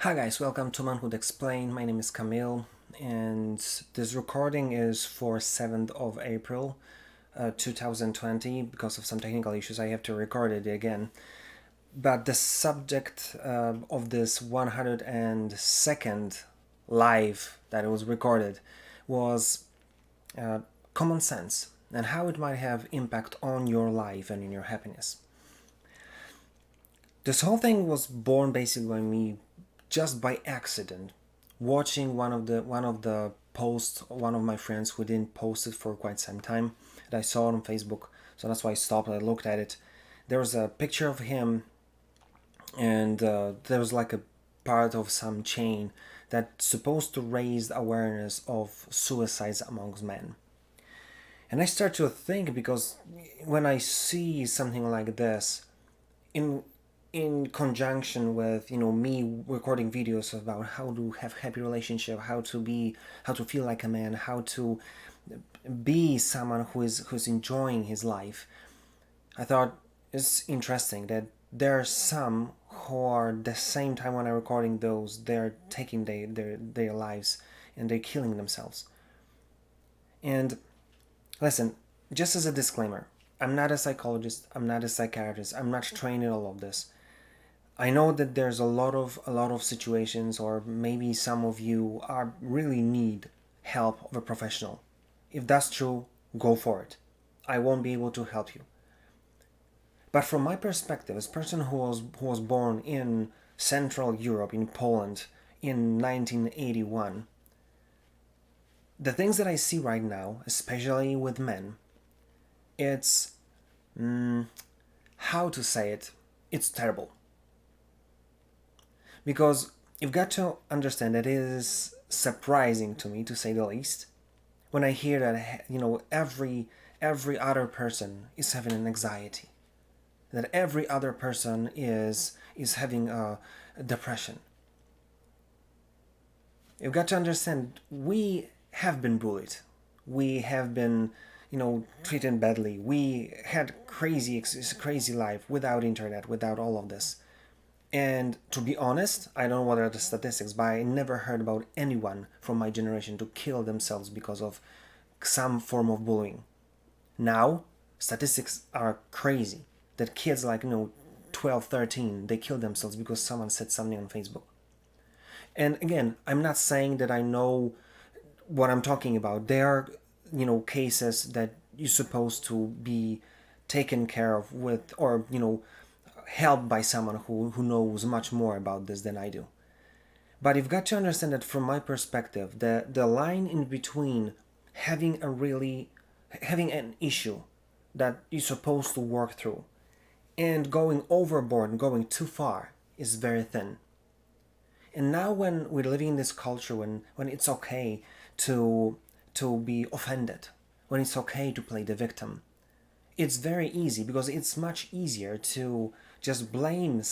Hi guys, welcome to Manhood Explained. My name is Camille, and this recording is for 7th of April 2020. Because of some technical issues I have to record it again. But the subject of this 102nd live that it was recorded was common sense and how it might have impact on your life and in your happiness. This whole thing was born basically by me just by accident, watching one of the posts one of my friends who didn't post it for quite some time, that I saw it on Facebook. So that's why I stopped. I looked at it. There was a picture of him, and there was like a part of some chain that's supposed to raise awareness of suicides amongst men. And I start to think, because when I see something like this, in in conjunction with me recording videos about how to have happy relationship, how to feel like a man, how to be someone who's enjoying his life, I thought it's interesting that there are some who are the same time when I'm recording those, they're taking their lives and they're killing themselves. And listen, just as a disclaimer, I'm not a psychologist, I'm not a psychiatrist, I'm not trained in all of this. I know that there's a lot of situations, or maybe some of you are really need help of a professional. If that's true, go for it. I won't be able to help you. But from my perspective, as a person who was born in Central Europe, in Poland, in 1981, the things that I see right now, especially with men, it's how to say it, it's terrible. Because you've got to understand that it is surprising to me, to say the least, when I hear that every other person is having an anxiety, that every other person is having a depression. You've got to understand, we have been bullied, we have been treated badly, we had crazy life without internet, without all of this. And to be honest, I don't know what are the statistics, but I never heard about anyone from my generation to kill themselves because of some form of bullying. Now, statistics are crazy that kids like 12, 13, they kill themselves because someone said something on Facebook. And again, I'm not saying that I know what I'm talking about. There are, cases that you're supposed to be taken care of with, or, helped by someone who knows much more about this than I do. But you've got to understand that from my perspective, the line in between having an issue that you're supposed to work through and going overboard and going too far is very thin. And now when we're living in this culture, when it's okay to be offended, when it's okay to play the victim, it's very easy, because it's much easier to just blame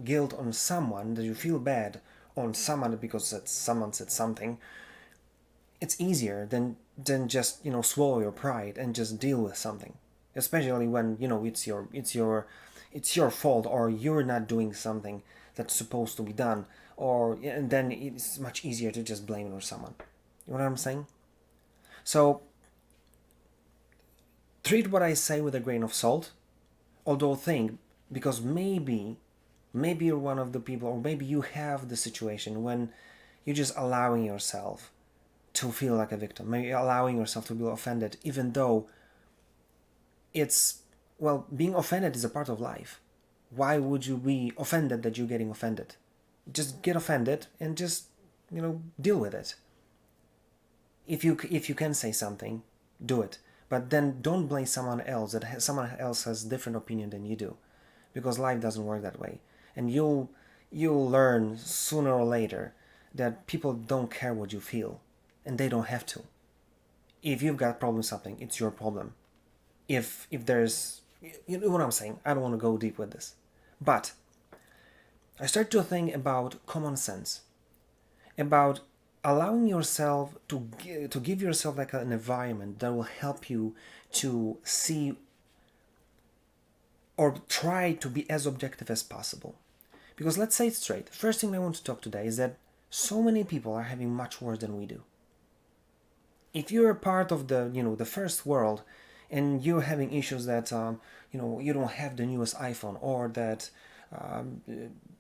guilt on someone, that you feel bad on someone because someone said something. It's easier than just swallow your pride and just deal with something, especially when it's your fault, or you're not doing something that's supposed to be done, or and then it's much easier to just blame it on someone. You know what I'm saying? So treat what I say with a grain of salt, although think, because maybe you're one of the people, or maybe you have the situation when you're just allowing yourself to feel like a victim, maybe allowing yourself to be offended, even though it's, well, being offended is a part of life. Why would you be offended that you're getting offended? Just get offended and just deal with it. If you can say something, do it. But then don't blame someone else, that someone else has different opinion than you do, because life doesn't work that way. And you'll learn sooner or later that people don't care what you feel, and they don't have to. If you've got a problem with something, it's your problem. If there's, you know what I'm saying, I don't want to go deep with this, but I start to think about common sense, about allowing yourself to give yourself like an environment that will help you to see, or try to be as objective as possible. Because let's say it straight. First thing I want to talk today is that so many people are having much worse than we do. If you're a part of the first world, and you're having issues that you don't have the newest iPhone, or that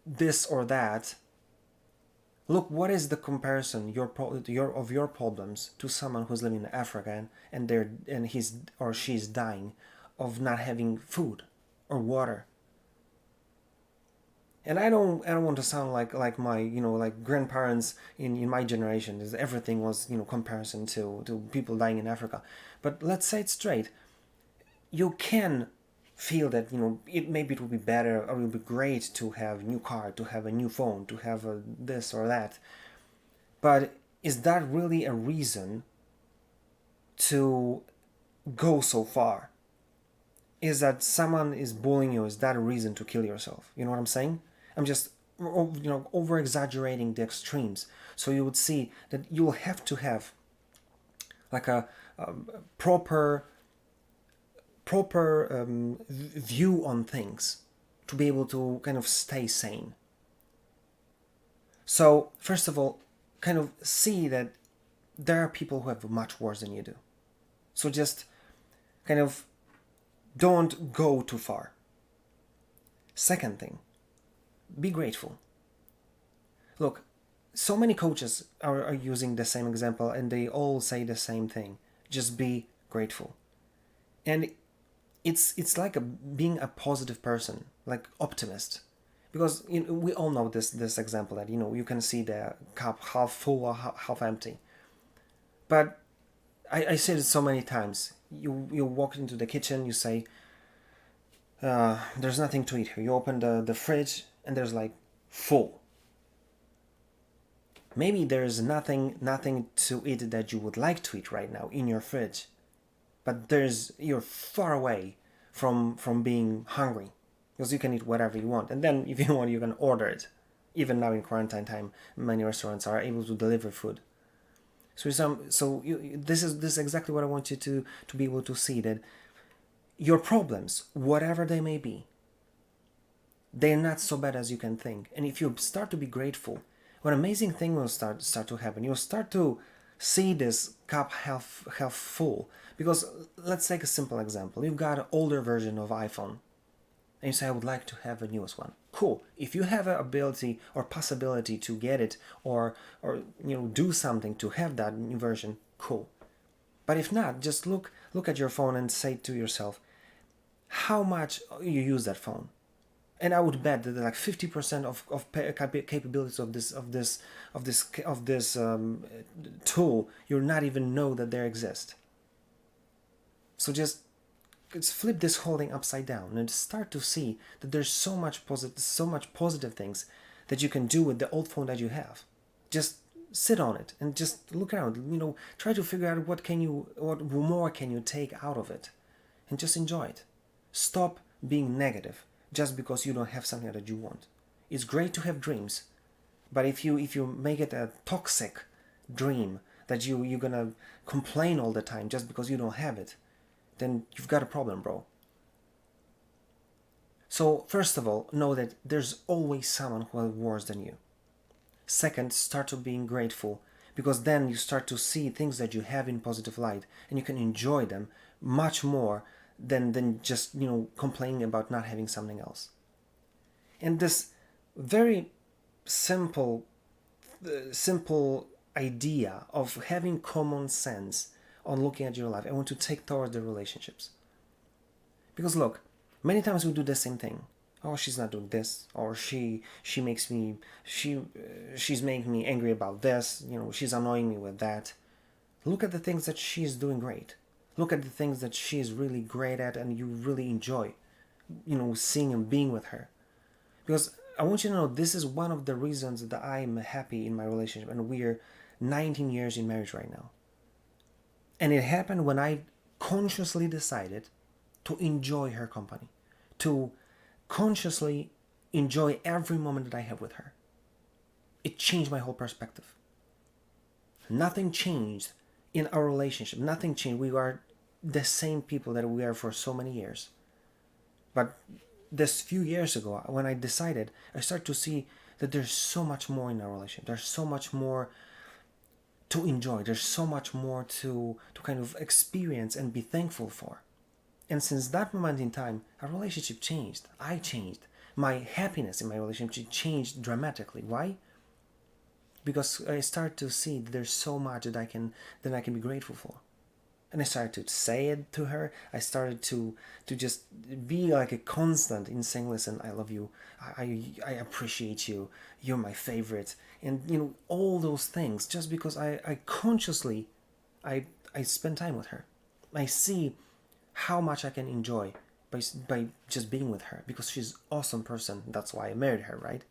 this or that, look, what is the comparison of your problems to someone who's living in Africa, and he's or she's dying of not having food or water? And I don't want to sound like my like grandparents in my generation. Is everything was comparison to people dying in Africa. But let's say it straight. You can feel that maybe it would be better, or it would be great to have a new car, to have a new phone, to have this or that. But is that really a reason to go so far? Is that someone is bullying you? Is that a reason to kill yourself? You know what I'm saying? I'm just over exaggerating the extremes. So you would see that you'll have to have like a proper view on things to be able to kind of stay sane. So first of all, kind of see that there are people who have much worse than you do. So just kind of don't go too far. Second thing, be grateful. Look, so many coaches are using the same example, and they all say the same thing. Just be grateful. And it's like being a positive person, like optimist. Because we all know this example that you can see the cup half full or half empty. But I said it so many times. You walk into the kitchen, you say, there's nothing to eat here. You open the fridge, and there's like full. Maybe there's nothing to eat that you would like to eat right now in your fridge, but you're far away from being hungry, because you can eat whatever you want, and then if you want, you can order it. Even now in quarantine time, many restaurants are able to deliver food. This is exactly what I want you to be able to see, that your problems, whatever they may be, they're not so bad as you can think. And if you start to be grateful, what amazing thing will start to happen. You'll start to see this cup half full. Because let's take a simple example. You've got an older version of iPhone, and you say, I would like to have a newest one. Cool. If you have an ability or possibility to get it, or do something to have that new version, cool. But if not, just look at your phone and say to yourself, how much you use that phone. And I would bet that like 50% of capabilities of this tool, you'll not even know that they exist. So just flip this whole thing upside down and start to see that there's so much positive things that you can do with the old phone that you have. Just sit on it and just look around. Try to figure out what more can you take out of it, and just enjoy it. Stop being negative just because you don't have something that you want. It's great to have dreams, but if you make it a toxic dream that you're gonna complain all the time just because you don't have it, then you've got a problem, bro. So first of all, know that there's always someone who has worse than you. Second, start to being grateful, because then you start to see things that you have in positive light, and you can enjoy them much more than just complaining about not having something else. And this very simple idea of having common sense on looking at your life, I want to take towards the relationships. Because look, many times we do the same thing. Oh, she's not doing this, or she's making me angry about this. She's annoying me with that. Look at the things that she's doing great. Look at the things that she's really great at, and you really enjoy, seeing and being with her. Because I want you to know, this is one of the reasons that I'm happy in my relationship, and we're 19 years in marriage right now. And it happened when I consciously decided to enjoy her company, to consciously enjoy every moment that I have with her. It changed my whole perspective. Nothing changed in our relationship. Nothing changed. We are the same people that we are for so many years. But this few years ago, when I decided, I started to see that there's so much more in our relationship. There's so much more to enjoy. There's so much more to kind of experience and be thankful for. And since that moment in time, our relationship changed. I changed. My happiness in my relationship changed dramatically. Why? Because I started to see that there's so much that I can be grateful for. And I started to say it to her. I started to just be like a constant in saying, listen, I love you. I appreciate you. You're my favorite. And all those things, just because I consciously I spend time with her. I see how much I can enjoy by just being with her, because she's an awesome person. That's why I married her, right?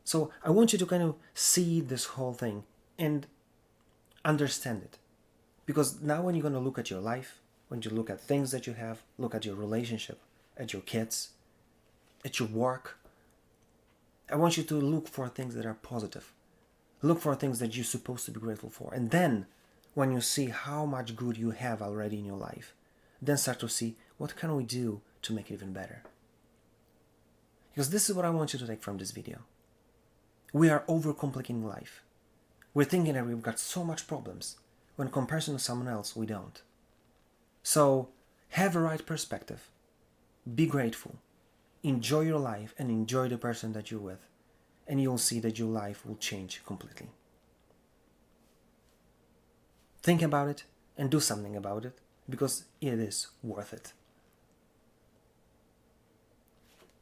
So I want you to kind of see this whole thing and understand it. Because now when you're going to look at your life, when you look at things that you have, look at your relationship, at your kids, at your work, I want you to look for things that are positive. Look for things that you're supposed to be grateful for. And then, when you see how much good you have already in your life, then start to see, what can we do to make it even better? Because this is what I want you to take from this video. We are overcomplicating life. We're thinking that we've got so much problems, when in comparison to someone else, we don't. So, have a right perspective. Be grateful. Enjoy your life and enjoy the person that you're with. And you'll see that your life will change completely. Think about it and do something about it, because it is worth it.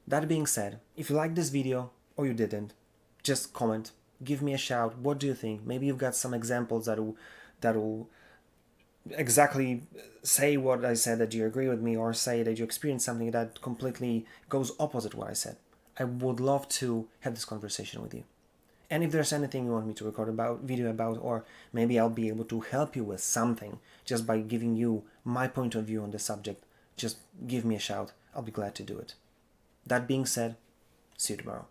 That being said, if you liked this video or you didn't, just comment, give me a shout. What do you think? Maybe you've got some examples that will exactly say what I said, that you agree with me, or say that you experienced something that completely goes opposite what I said. I would love to have this conversation with you. And if there's anything you want me to record about, video about, or maybe I'll be able to help you with something just by giving you my point of view on the subject, just give me a shout. I'll be glad to do it. That being said, see you tomorrow.